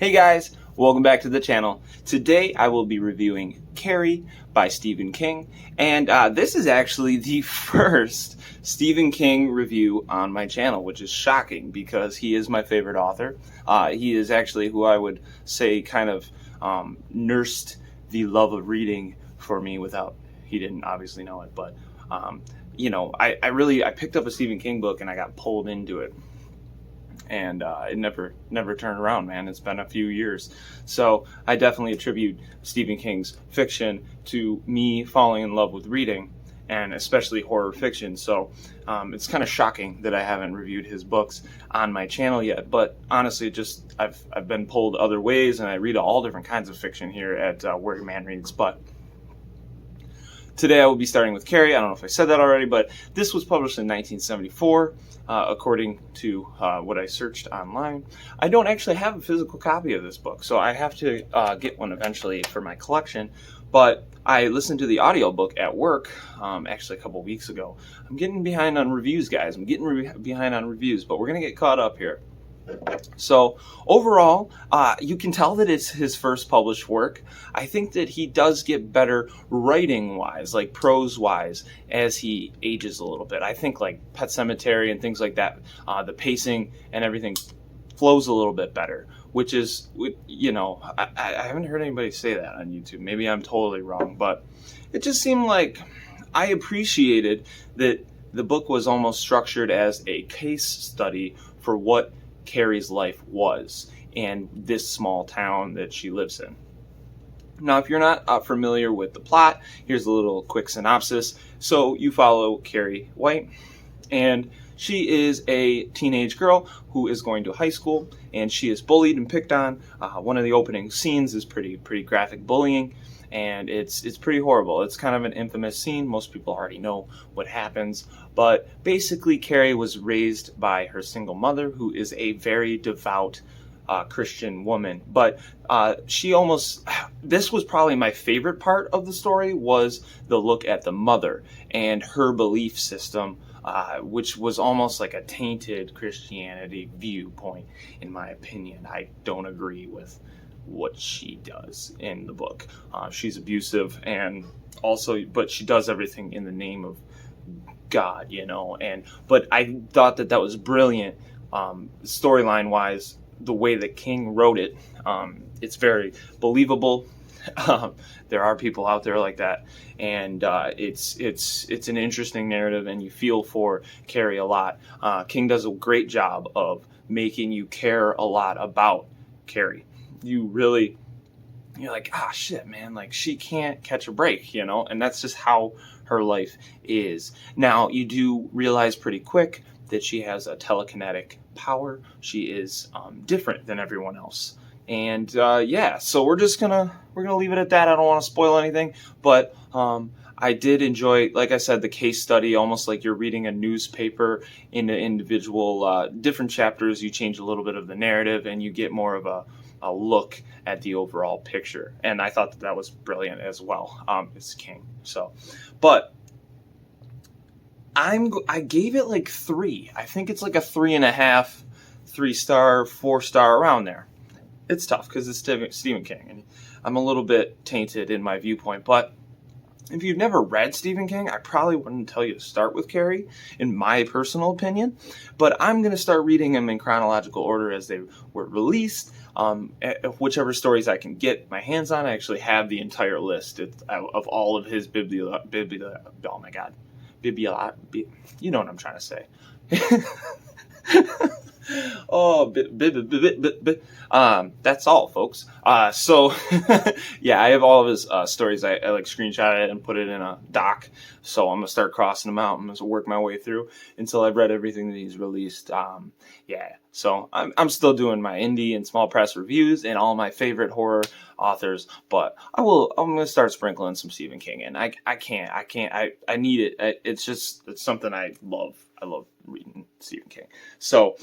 Hey guys, welcome back to the channel. Today I will be reviewing Carrie by Stephen King, and this is actually the first Stephen King review on my channel, which is shocking because he is my favorite author. He is actually who I would say kind of nursed the love of reading for me without, he didn't obviously know it, but I picked up a Stephen King book and I got pulled into it. And it never turned around, man. It's been a few years. So I definitely attribute Stephen King's fiction to me falling in love with reading, and especially horror fiction. So it's kind of shocking that I haven't reviewed his books on my channel yet. But honestly, just I've been pulled other ways, and I read all different kinds of fiction here at Where Your Man Reads. But today I will be starting with Carrie. I don't know if I said that already, but this was published in 1974, according to what I searched online. I don't actually have a physical copy of this book, so I have to get one eventually for my collection. But I listened to the audiobook at work actually a couple weeks ago. I'm getting behind on reviews, guys. I'm getting behind on reviews, but we're going to get caught up here. So overall, you can tell that it's his first published work. I think that he does get better writing-wise, like prose-wise, as he ages a little bit. I think like Pet Sematary and things like that, the pacing and everything flows a little bit better, which is, I haven't heard anybody say that on YouTube. Maybe I'm totally wrong, but it just seemed like I appreciated that the book was almost structured as a case study for what Carrie's life was and this small town that she lives in. Now, if you're not familiar with the plot, here's a little quick synopsis. So you follow Carrie White, and she is a teenage girl who is going to high school, and she is bullied and picked on. One of the opening scenes is pretty graphic bullying, and it's pretty horrible. It's kind of an infamous scene. Most people already know what happens. But basically, Carrie was raised by her single mother, who is a very devout Christian woman. But this was probably my favorite part of the story, was the look at the mother and her belief system, which was almost like a tainted Christianity viewpoint, in my opinion. I don't agree with what she does in the book. She's abusive, and but she does everything in the name of God, but I thought that was brilliant, storyline wise, the way that King wrote it. It's very believable. There are people out there like that, and it's an interesting narrative, and you feel for Carrie a lot. King does a great job of making you care a lot about Carrie. You're like, shit, man, like she can't catch a break, and that's just how her life is. Now, you do realize pretty quick that she has a telekinetic power. She is different than everyone else. And so we're gonna leave it at that. I don't want to spoil anything, but I did enjoy, like I said, the case study, almost like you're reading a newspaper in the individual different chapters. You change a little bit of the narrative, and you get more of a look at the overall picture. And I thought that was brilliant as well. It's King. So, but I gave it like 3. I think it's like a 3.5, 3-star, 4-star, around there. It's tough because it's Stephen King, and I'm a little bit tainted in my viewpoint. But if you've never read Stephen King, I probably wouldn't tell you to start with Carrie, in my personal opinion. But I'm going to start reading them in chronological order as they were released. Whichever stories I can get my hands on. I actually have the entire list of all of his you know what I'm trying to say. That's all, folks. So yeah, I have all of his stories. I like screenshot it and put it in a doc. So I'm gonna start crossing them out. I'm gonna work my way through until I've read everything that he's released. So I'm still doing my indie and small press reviews and all my favorite horror authors, but I'm gonna start sprinkling some Stephen King in. I need it. It's something I love. I love reading Stephen King. So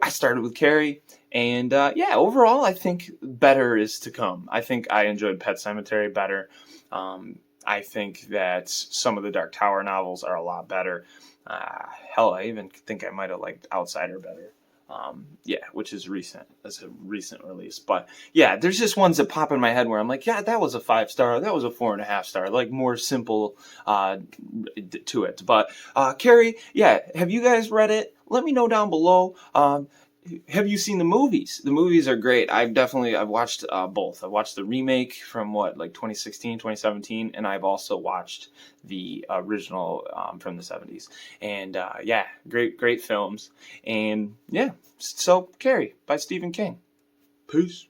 I started with Carrie, and overall, I think better is to come. I think I enjoyed Pet Sematary better. I think that some of the Dark Tower novels are a lot better. Hell, I even think I might have liked Outsider better. Yeah, which is recent. That's a recent release. But yeah, there's just ones that pop in my head where I'm like, yeah, that was a 5-star. That was a 4.5-star. Like more simple to it. But Carrie, yeah, have you guys read it? Let me know down below. Have you seen the movies? The movies are great. I've watched both. I watched the remake from like 2016, 2017, and I've also watched the original from the 70s. And yeah, great films. And yeah, so Carrie by Stephen King. Peace.